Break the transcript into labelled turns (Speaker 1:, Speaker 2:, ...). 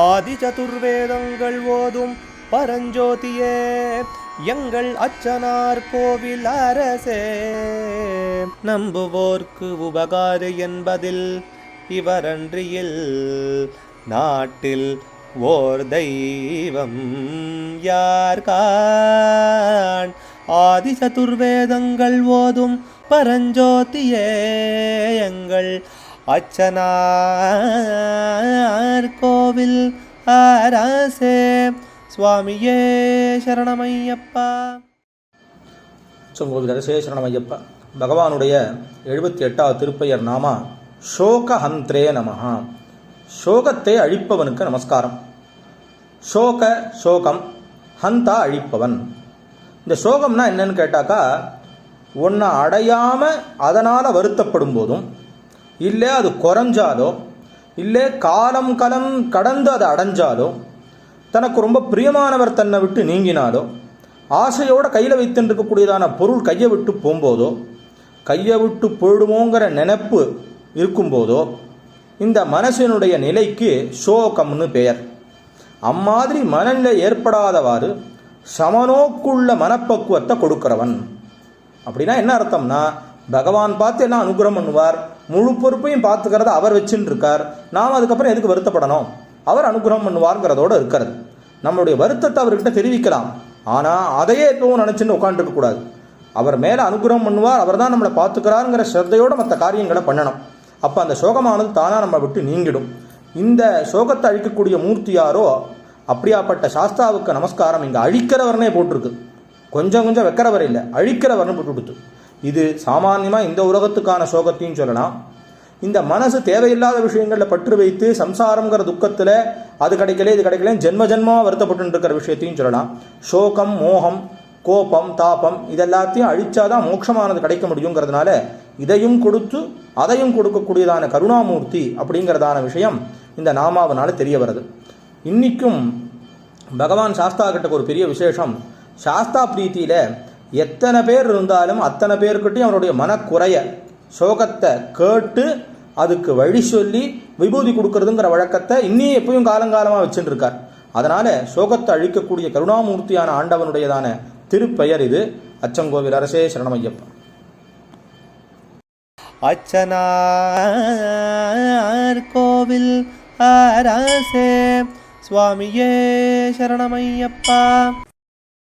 Speaker 1: ஆதி சதுர்வேதங்கள் ஓதும் பரஞ்சோதியே எங்கள் அச்சனார் கோவில் அரசே. நம்புவோர்க்கு உபகாரி என்பதில் இவரன்றியில் நாட்டில் ஓர் தெய்வம் யார்கான். ஆதி சதுர்வேதங்கள் ஓதும் பரஞ்சோதியே எங்கள் அச்சனார் கோவில் அரசே. சுவாமியே சரணமையப்பா.
Speaker 2: கோவில் அரசே சரணமையப்பா. பகவானுடைய 78வது திருப்பெயர் நாமா சோகஹந்திரே நமஹா. சோகத்தை அழிப்பவனுக்கு நமஸ்காரம். சோகம் ஹந்தா அழிப்பவன். இந்த சோகம்னா என்னன்னு கேட்டாக்கா, ஒன்றை அடையாமல் அதனால் வருத்தப்படும் போதும், இல்லை அது குறைஞ்சாலோ, இல்லை காலம் கடந்து அதை அடைஞ்சாலோ, தனக்கு ரொம்ப பிரியமானவர் தன்னை விட்டு நீங்கினாலோ, ஆசையோடு கையில் வைத்துருக்கக்கூடியதான பொருள் கையை விட்டு போகும்போதோ, கையை விட்டு போயிடுமோங்கிற நினைப்பு இருக்கும்போதோ, இந்த மனசினுடைய நிலைக்கு சோகம்னு பெயர். அம்மாதிரி மனநிலை ஏற்படாதவாறு சமநோக்குள்ள மனப்பக்குவத்தை கொடுக்கிறவன். அப்படின்னா என்ன அர்த்தம்னா, பகவான் பார்த்து எல்லாம் அனுகிரகம் பண்ணுவார், முழு பொறுப்பையும் பார்த்துக்கிறத அவர் வச்சுன்னு இருக்கார். நாம் அதுக்கப்புறம் எதுக்கு வருத்தப்படணும், அவர் அனுகிரகம் பண்ணுவார்ங்கிறதோடு இருக்கிறது. நம்மளுடைய வருத்தத்தை அவர்கிட்ட தெரிவிக்கலாம், ஆனால் அதையே எப்பவும் நினச்சின்னு உட்காந்துருக்கக்கூடாது. அவர் மேலே அனுகிரகம் பண்ணுவார், அவர் தான் நம்மளை பார்த்துக்கிறாருங்கிற ஸ்ரத்தையோடு மற்ற காரியங்களை பண்ணணும். அப்போ அந்த சோகமானது தானாக நம்ம விட்டு நீங்கிடும். இந்த சோகத்தை அழிக்கக்கூடிய மூர்த்தியாரோ அப்படியாப்பட்ட சாஸ்தாவுக்கு நமஸ்காரம். இங்கே அழிக்கிறவர்னே போட்டிருக்கு, கொஞ்சம் வைக்கிறவர் இல்லை, அழிக்கிறவர்னு போட்டு கொடுத்து. இது சாமான்யமாக இந்த உலகத்துக்கான சோகத்தையும் சொல்லலாம். இந்த மனசு தேவையில்லாத விஷயங்களில் பற்று வைத்து சம்சாரங்கிற துக்கத்தில் அது கிடைக்கல இது கிடைக்கல ஜென்மமாக வருத்தப்பட்டு இருக்கிற விஷயத்தையும் சொல்லலாம். சோகம், மோகம், கோபம், தாபம் இதெல்லாத்தையும் அழிச்சாதான் மோட்சமானது கிடைக்க முடியுங்கிறதுனால இதையும் கொடுத்து அதையும் கொடுக்கக்கூடியதான கருணாமூர்த்தி அப்படிங்கிறதான விஷயம் இந்த நாமாவனால தெரிய வருது. இன்னைக்கும் பகவான் சாஸ்தா கிட்ட ஒரு பெரிய விசேஷம். சாஸ்தா பிரீத்தியில் எத்தனை பேர் இருந்தாலும் அத்தனை பேர்கிட்டையும் அவருடைய மனக்குறைய சோகத்தை கேட்டு அதுக்கு வழி சொல்லி விபூதி கொடுக்கறதுங்கிற வழக்கத்தை இன்னும் எப்பயும் காலங்காலமாக வச்சுட்டு இருக்கார். அதனால சோகத்தை அழிக்கக்கூடிய கருணாமூர்த்தியான ஆண்டவனுடையதான திருப்பெயர் இது. அச்சங்கோவில் அரசே சரணமையப்பா.
Speaker 1: அச்சனார் கோவில் அரசே சுவாமியே சரணமையப்பா.